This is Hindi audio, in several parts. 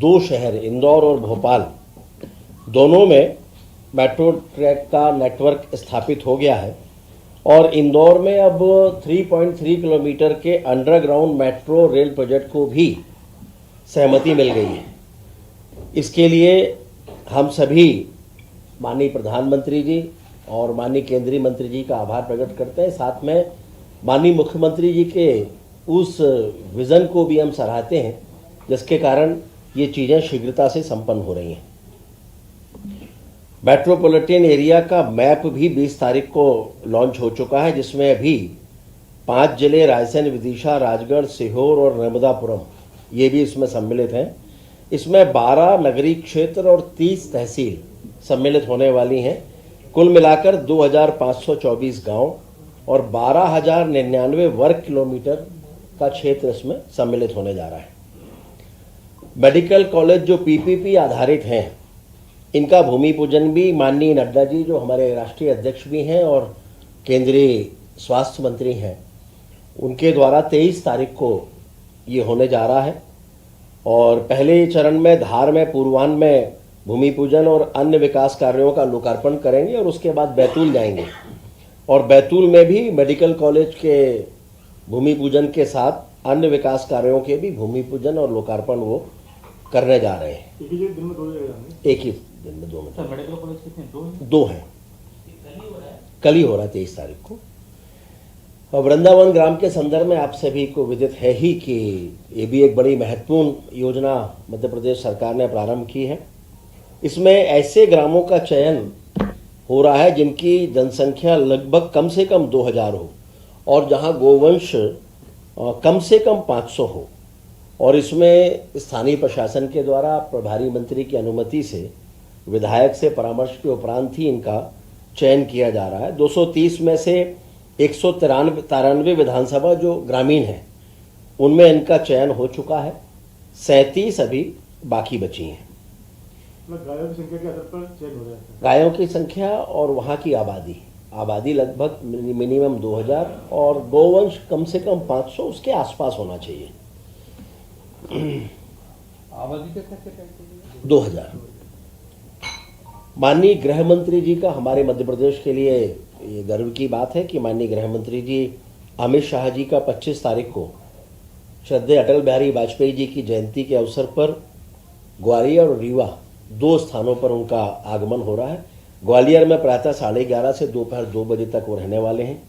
दो शहर इंदौर और भोपाल दोनों में मेट्रो ट्रैक का नेटवर्क स्थापित हो गया है और इंदौर में अब 3.3 किलोमीटर के अंडरग्राउंड मेट्रो रेल प्रोजेक्ट को भी सहमति मिल गई है। इसके लिए हम सभी माननीय प्रधानमंत्री जी और माननीय केंद्रीय मंत्री जी का आभार प्रकट करते हैं। साथ में माननीय मुख्यमंत्री जी के उस विज़न को भी हम सराहते हैं जिसके कारण ये चीज़ें शीघ्रता से संपन्न हो रही हैं। मेट्रोपॉलिटन एरिया का मैप भी 20 तारीख को लॉन्च हो चुका है, जिसमें अभी 5 जिले रायसेन, विदिशा, राजगढ़, सीहोर और नर्मदापुरम ये भी इसमें सम्मिलित हैं। इसमें 12 नगरीय क्षेत्र और 30 तहसील सम्मिलित होने वाली हैं। कुल मिलाकर 2524 गांव और 12,099 वर्ग किलोमीटर का क्षेत्र इसमें सम्मिलित होने जा रहा है। मेडिकल कॉलेज जो पीपीपी आधारित हैं, इनका भूमि पूजन भी माननीय नड्डा जी जो हमारे राष्ट्रीय अध्यक्ष भी हैं और केंद्रीय स्वास्थ्य मंत्री हैं, उनके द्वारा 23 तारीख को ये होने जा रहा है। और पहले चरण में धार में पूर्वान्ह में भूमि पूजन और अन्य विकास कार्यों का लोकार्पण करेंगे और उसके बाद बैतूल जाएंगे और बैतूल में भी मेडिकल कॉलेज के भूमि पूजन के साथ अन्य विकास कार्यों के भी भूमि पूजन और लोकार्पण वो करने जा रहे हैं। एक ही दिन में 2 जगह, एक ही दिन में 2 में। सर मेडिकल कॉलेज कितने? 2 हैं। 2 हैं। कल ही हो रहा है 23 तारीख को। और वृंदावन ग्राम के संदर्भ में आप सभी को विदित है ही कि ये भी एक बड़ी महत्वपूर्ण योजना मध्य प्रदेश सरकार ने प्रारंभ की है। इसमें ऐसे ग्रामों का चयन हो रहा है जिनकी जनसंख्या लगभग कम से कम 2000 हो और जहां गोवंश कम से कम 500 हो और इसमें स्थानीय प्रशासन के द्वारा प्रभारी मंत्री की अनुमति से विधायक से परामर्श के उपरांत ही इनका चयन किया जा रहा है। 230 में से 193 विधानसभा जो ग्रामीण हैं उनमें इनका चयन हो चुका है। 37 अभी बाकी बची हैं। गायों की संख्या के आधार पर चयन हो रहा है। गायों की संख्या और वहाँ की आबादी लगभग मिनिमम 2000 और गोवंश कम से कम 500 उसके आसपास होना चाहिए। आबादी का 2000। माननीय गृह मंत्री जी का हमारे मध्य प्रदेश के लिए ये गर्व की बात है कि माननीय गृह मंत्री जी अमित शाह जी का 25 तारीख को श्रद्धेय अटल बिहारी वाजपेयी जी की जयंती के अवसर पर ग्वालियर और रीवा 2 स्थानों पर उनका आगमन हो रहा है। ग्वालियर में प्रातः 11:30 से दोपहर 2 बजे तक वो रहने वाले हैं।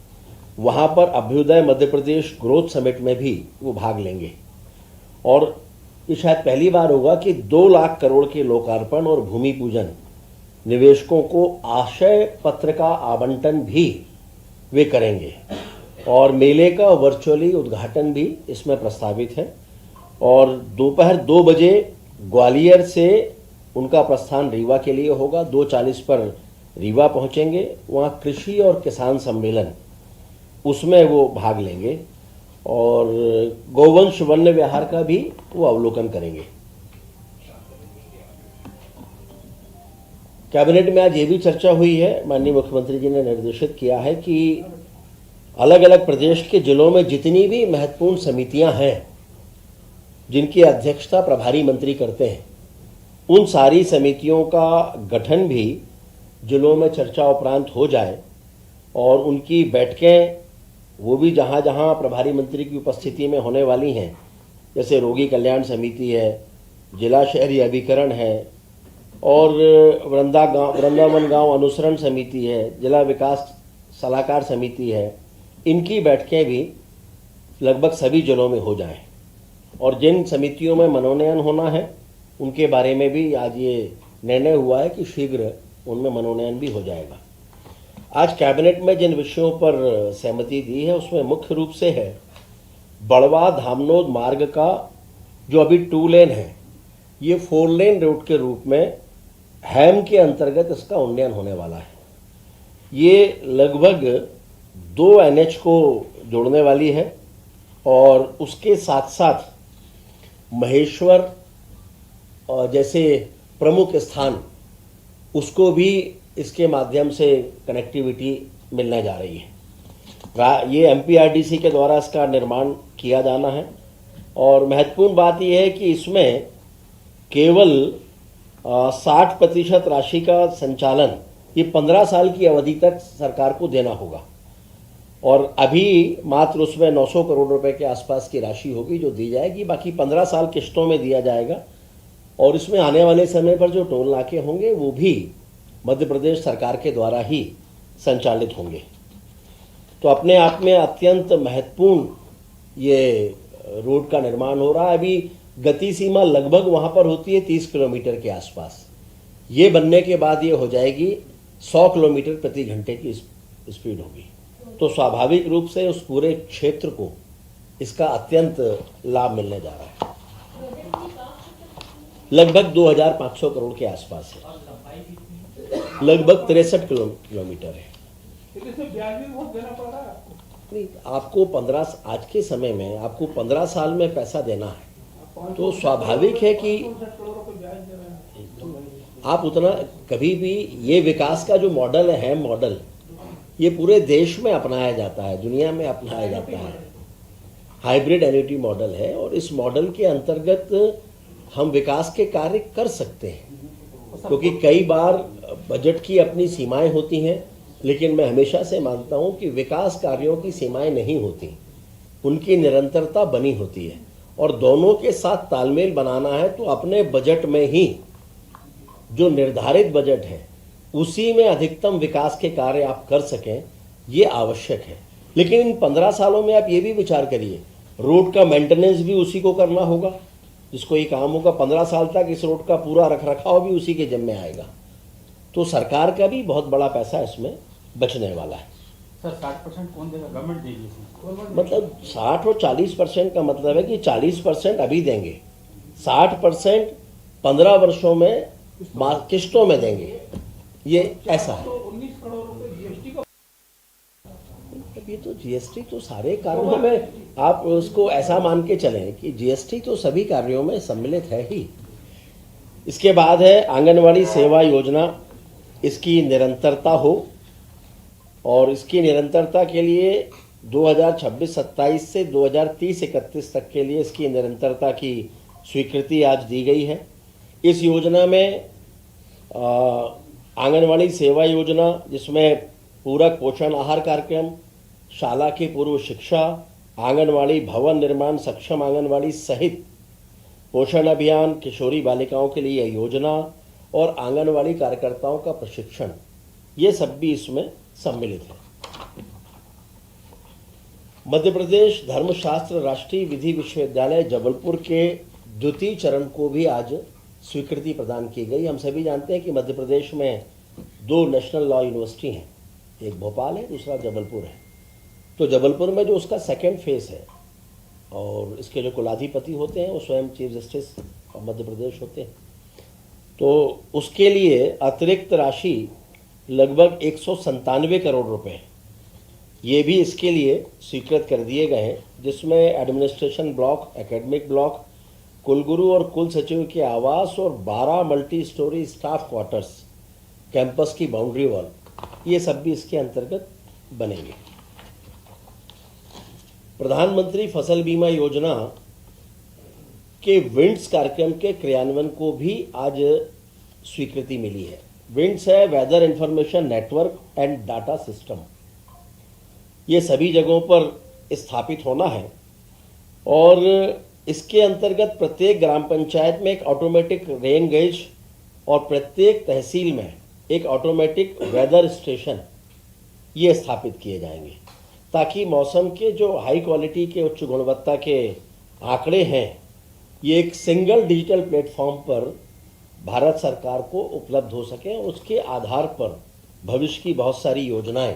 वहाँ पर अभ्युदय मध्य प्रदेश ग्रोथ समिट में भी वो भाग लेंगे और ये शायद पहली बार होगा कि 2 लाख करोड़ के लोकार्पण और भूमि पूजन निवेशकों को आशय पत्र का आवंटन भी वे करेंगे और मेले का वर्चुअली उद्घाटन भी इसमें प्रस्तावित है। और दोपहर 2 बजे ग्वालियर से उनका प्रस्थान रीवा के लिए होगा। 2:40 पर रीवा पहुंचेंगे। वहाँ कृषि और किसान सम्मेलन उसमें वो भाग लेंगे और गोवंश वन्य विहार का भी वो अवलोकन करेंगे। कैबिनेट में आज ये भी चर्चा हुई है, माननीय मुख्यमंत्री जी ने निर्देशित किया है कि अलग अलग प्रदेश के जिलों में जितनी भी महत्वपूर्ण समितियां हैं जिनकी अध्यक्षता प्रभारी मंत्री करते हैं, उन सारी समितियों का गठन भी जिलों में चर्चा उपरांत हो जाए और उनकी बैठकें वो भी जहाँ जहाँ प्रभारी मंत्री की उपस्थिति में होने वाली हैं, जैसे रोगी कल्याण समिति है, जिला शहरी अभिकरण है और वृंदावन गांव अनुसरण समिति है, जिला विकास सलाहकार समिति है, इनकी बैठकें भी लगभग सभी जिलों में हो जाएं और जिन समितियों में मनोनयन होना है उनके बारे में भी आज ये निर्णय हुआ है कि शीघ्र उनमें मनोनयन भी हो जाएगा। आज कैबिनेट में जिन विषयों पर सहमति दी है उसमें मुख्य रूप से है बड़वा धामनोद मार्ग का जो अभी 2 लेन है, ये 4 लेन रूट के रूप में हैम के अंतर्गत इसका उन्नयन होने वाला है। ये लगभग 2 NH को जोड़ने वाली है और उसके साथ साथ महेश्वर और जैसे प्रमुख स्थान उसको भी इसके माध्यम से कनेक्टिविटी मिलने जा रही है। ये MPRDC के द्वारा इसका निर्माण किया जाना है और महत्वपूर्ण बात यह है कि इसमें केवल 60% राशि का संचालन ये 15 साल की अवधि तक सरकार को देना होगा और अभी मात्र उसमें 900 करोड़ रुपए के आसपास की राशि होगी जो दी जाएगी। बाकी 15 साल किस्तों में दिया जाएगा और इसमें आने वाले समय पर जो टोल नाके होंगे वो भी मध्य प्रदेश सरकार के द्वारा ही संचालित होंगे। तो अपने आप में अत्यंत महत्वपूर्ण ये रोड का निर्माण हो रहा है। अभी गति सीमा लगभग वहाँ पर होती है 30 किलोमीटर के आसपास। ये बनने के बाद ये हो जाएगी 100 किलोमीटर प्रति घंटे की स्पीड होगी। तो स्वाभाविक रूप से उस पूरे क्षेत्र को इसका अत्यंत लाभ मिलने जा रहा है। लगभग 2500 करोड़ के आसपास है, लगभग 63 किलोमीटर है। ब्याज भी बहुत देना पड़ रहा है नहीं, आपको 15 आज के समय में आपको 15 साल में पैसा देना है तो स्वाभाविक है कि आप उतना कभी भी ये विकास का जो मॉडल है मॉडल ये पूरे देश में अपनाया जाता है, दुनिया में अपनाया जाता है। हाइब्रिड एन्युटी मॉडल है और इस मॉडल के अंतर्गत हम विकास के कार्य कर सकते हैं क्योंकि कई बार बजट की अपनी सीमाएं होती हैं, लेकिन मैं हमेशा से मानता हूं कि विकास कार्यों की सीमाएं नहीं होती, उनकी निरंतरता बनी होती है और दोनों के साथ तालमेल बनाना है तो अपने बजट में ही जो निर्धारित बजट है उसी में अधिकतम विकास के कार्य आप कर सकें, ये आवश्यक है। लेकिन इन 15 सालों में आप ये भी विचार करिए, रोड का मेंटेनेंस भी उसी को करना होगा जिसको ये काम होगा। 15 साल तक इस रोड का पूरा रखरखाव भी उसी के जिम्मे आएगा। तो सरकार का भी बहुत बड़ा पैसा इसमें बचने वाला है। सर 60% कौन देगा? गवर्नमेंट देगी। मतलब 60 और 40% का मतलब है कि 40% अभी देंगे, 60% 15 वर्षों में किस्तों में देंगे, ये ऐसा है। 19 करोड़ रुपए जीएसटी का। ये तो जीएसटी तो सारे कार्यों में आप उसको ऐसा मान के चलें कि जीएसटी तो सभी कार्यों में सम्मिलित है ही। इसके बाद है आंगनवाड़ी सेवा योजना, इसकी निरंतरता हो और इसकी निरंतरता के लिए 2026-27 से 2030-31 तक के लिए इसकी निरंतरता की स्वीकृति आज दी गई है। इस योजना में आंगनवाड़ी सेवा योजना जिसमें पूरक पोषण आहार कार्यक्रम, शाला की पूर्व शिक्षा, आंगनवाड़ी भवन निर्माण, सक्षम आंगनवाड़ी सहित पोषण अभियान, किशोरी बालिकाओं के लिए योजना और आंगनवाड़ी कार्यकर्ताओं का प्रशिक्षण, ये सब भी इसमें सम्मिलित है। मध्य प्रदेश धर्मशास्त्र राष्ट्रीय विधि विश्वविद्यालय जबलपुर के द्वितीय चरण को भी आज स्वीकृति प्रदान की गई। हम सभी जानते हैं कि मध्य प्रदेश में 2 नेशनल लॉ यूनिवर्सिटी हैं, एक भोपाल है, दूसरा जबलपुर है। तो जबलपुर में जो उसका सेकेंड फेज है और इसके जो कुलाधिपति होते हैं वो स्वयं chief justice of Madhya Pradesh होते हैं, तो उसके लिए अतिरिक्त राशि लगभग 197 करोड़ रुपए ये भी इसके लिए स्वीकृत कर दिए गए हैं, जिसमें एडमिनिस्ट्रेशन ब्लॉक, एकेडमिक ब्लॉक, कुलगुरु और कुल सचिव के आवास और 12 multi storey staff quarters, campus की बाउंड्री वॉल, ये सब भी इसके अंतर्गत बनेंगे। प्रधानमंत्री फसल बीमा योजना के विंड्स कार्यक्रम के क्रियान्वयन को भी आज स्वीकृति मिली है। विंड्स है weather information network and data system, ये सभी जगहों पर स्थापित होना है और इसके अंतर्गत प्रत्येक ग्राम पंचायत में एक ऑटोमेटिक रेन गेज और प्रत्येक तहसील में एक ऑटोमेटिक वेदर स्टेशन ये स्थापित किए जाएंगे ताकि मौसम के जो हाई क्वालिटी के उच्च गुणवत्ता के आंकड़े हैं ये एक सिंगल डिजिटल प्लेटफॉर्म पर भारत सरकार को उपलब्ध हो सके और उसके आधार पर भविष्य की बहुत सारी योजनाएं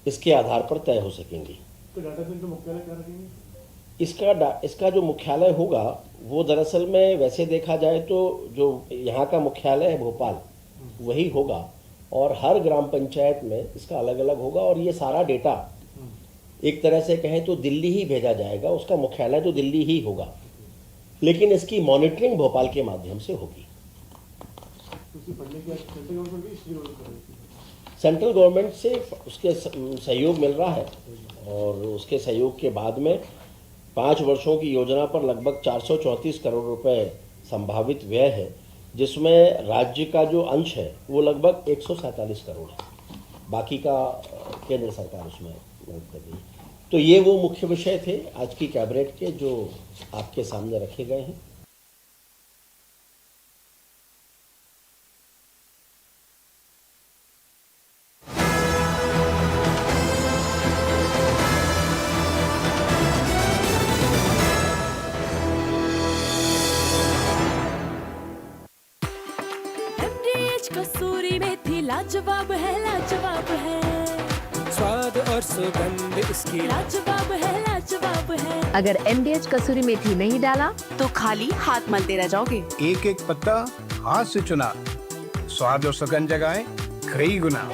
इसके आधार पर तय हो सकेंगी। तो डाटा सेंटर मुख्यालय क्या रखेंगे? इसका जो मुख्यालय होगा वो दरअसल में वैसे देखा जाए तो जो यहाँ का मुख्यालय है भोपाल वही होगा और हर ग्राम पंचायत में इसका अलग अलग होगा और ये सारा डेटा एक तरह से कहें तो दिल्ली ही भेजा जाएगा। उसका मुख्यालय तो दिल्ली ही होगा लेकिन इसकी मॉनिटरिंग भोपाल के माध्यम से होगी। सेंट्रल गवर्नमेंट से उसके सहयोग मिल रहा है और उसके सहयोग के बाद में 5 वर्षों की योजना पर लगभग 434 करोड़ रुपए संभावित व्यय है, जिसमें राज्य का जो अंश है वो लगभग 147 करोड़ है, बाकी का केंद्र सरकार उसमें मदद कर रही है। तो ये वो मुख्य विषय थे आज की कैबिनेट के जो आपके सामने रखे गए हैं। MDH कसूरी मेथी लाजवाब है, लाजवाब है, स्वाद और सुगंध इसकी लाजवाब है, लाजवाब है। अगर MDH कसूरी मेथी नहीं डाला तो खाली हाथ मलते रह जाओगे। एक एक पत्ता हाथ से चुना, स्वाद और सुगंध जगाए कई गुना।